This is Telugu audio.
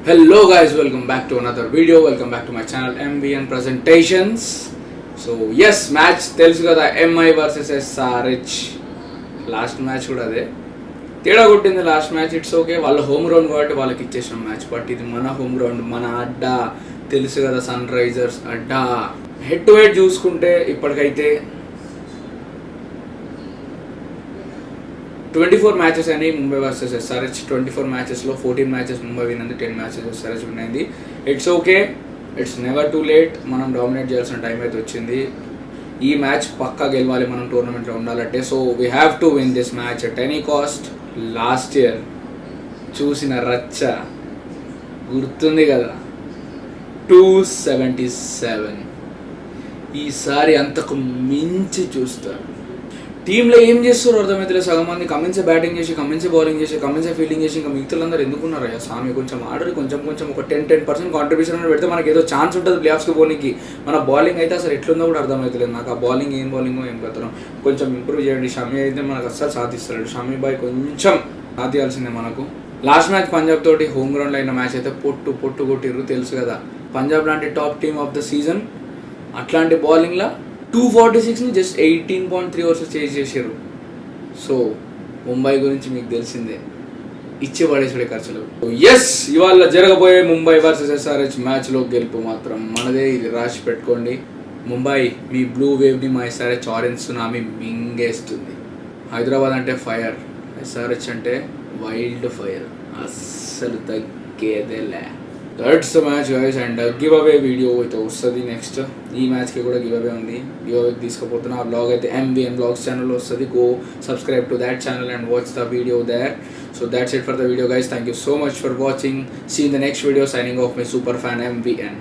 Hello guys, welcome back to another video. Welcome back to my channel MVN Presentations. So yes, match తెలుసు కదా, MI versus SRH. Last match కూడా అదే తేడా కొట్టింది. లాస్ట్ మ్యాచ్ ఇట్స్ ఓకే, వాళ్ళ హోమ్ గ్రౌండ్ కాబట్టి వాళ్ళకి ఇచ్చేసిన మ్యాచ్. బట్ ఇది మన హోమ్ గ్రౌండ్, మన అడ్డా, తెలుసు కదా, సన్ రైజర్స్ అడ్డా. హెడ్ టు హెడ్ చూసుకుంటే ఇప్పటికైతే 24 మ్యాచెస్ అని ముంబై వర్సెస్ SRH. 24 మ్యాచెస్లో 14 మ్యాచెస్ ముంబై విన్ అయింది, 10 మ్యాచెస్ SRH విన్ అయింది. It's okay, it's never too late. మనం డామినేట్ చేయాల్సిన టైం అయితే వచ్చింది. ఈ మ్యాచ్ పక్కా గెలవాలి మనం టోర్నమెంట్లో ఉండాలంటే. So we have to win this match at any cost. Last year చూసిన రచ్చ గుర్తుంది కదా, 277. ఈసారి అంతకు మించి చూస్తారు. టీంలో ఏం చేస్తారో అర్థమైతే సగం మంది కమిన్సే బ్యాటింగ్ చేసి, కమిన్సే బౌలింగ్ చేసి, కమిన్సే ఫీల్డింగ్ చేసి, ఇంకా మిగతాలందరూ ఎందుకున్నారు అయ్యా స్వామి? కొంచెం ఆర్డర్ కొంచెం ఒక 10% కాంట్రిబ్యూషన్ అని పెడితే మనకి ఏదో ఛాన్స్ ఉంటుంది ప్లే ఆఫ్స్కి పోనీకి. మన బౌలింగ్ అయితే అసలు ఎట్లుందో కూడా అర్థమవుతలేదు నాకు. ఆ బౌలింగ్ ఏం బౌలింగో ఏం కథనో కొంచెం ఇంప్రూవ్ చేయండి. షమీ అయితే మనకు అస్సలు సాధిస్తాడు. షమీ బాయ్ కొంచెం సాధించాల్సిందే మనకు. లాస్ట్ మ్యాచ్ పంజాబ్ తోటి హోమ్ గ్రౌండ్లో అయిన మ్యాచ్ అయితే పొట్టు కొట్టిర్రు, తెలుసు కదా. పంజాబ్ లాంటి top team of the season అట్లాంటి బౌలింగ్లో 246ని జస్ట్ 18.3 ఓవర్స్ చేసారు. సో ముంబై గురించి మీకు తెలిసిందే, ఇచ్చే పడేసుడే ఖర్చులు. ఎస్, ఇవాళ జరగబోయే ముంబై వర్సెస్ SRH మ్యాచ్లో గెలుపు మాత్రం మనదే. ఇది రాసి పెట్టుకోండి. ముంబై మీ బ్లూ వేవ్ని మా SRH ఆరెంజ్ సునామీ మింగేస్తుంది. హైదరాబాద్ అంటే ఫైర్, SRH అంటే వైల్డ్ ఫైర్, అస్సలు తగ్గేదేలే. That's the match guys. And give away video అయితే వస్తుంది నెక్స్ట్. ఈ మ్యాచ్కి కూడా గివ్ అవే ఉంది. గివ్ అవే తీసుకుపోతున్నా. ఆ బ్లాగ్ అయితే MVN బ్లాగ్స్ ఛానల్లో వస్తుంది. Go subscribe to that channel and watch the video there. So that's it for the video guys. Thank you so much for watching. See you in the next video. Signing off, my super fan MVN.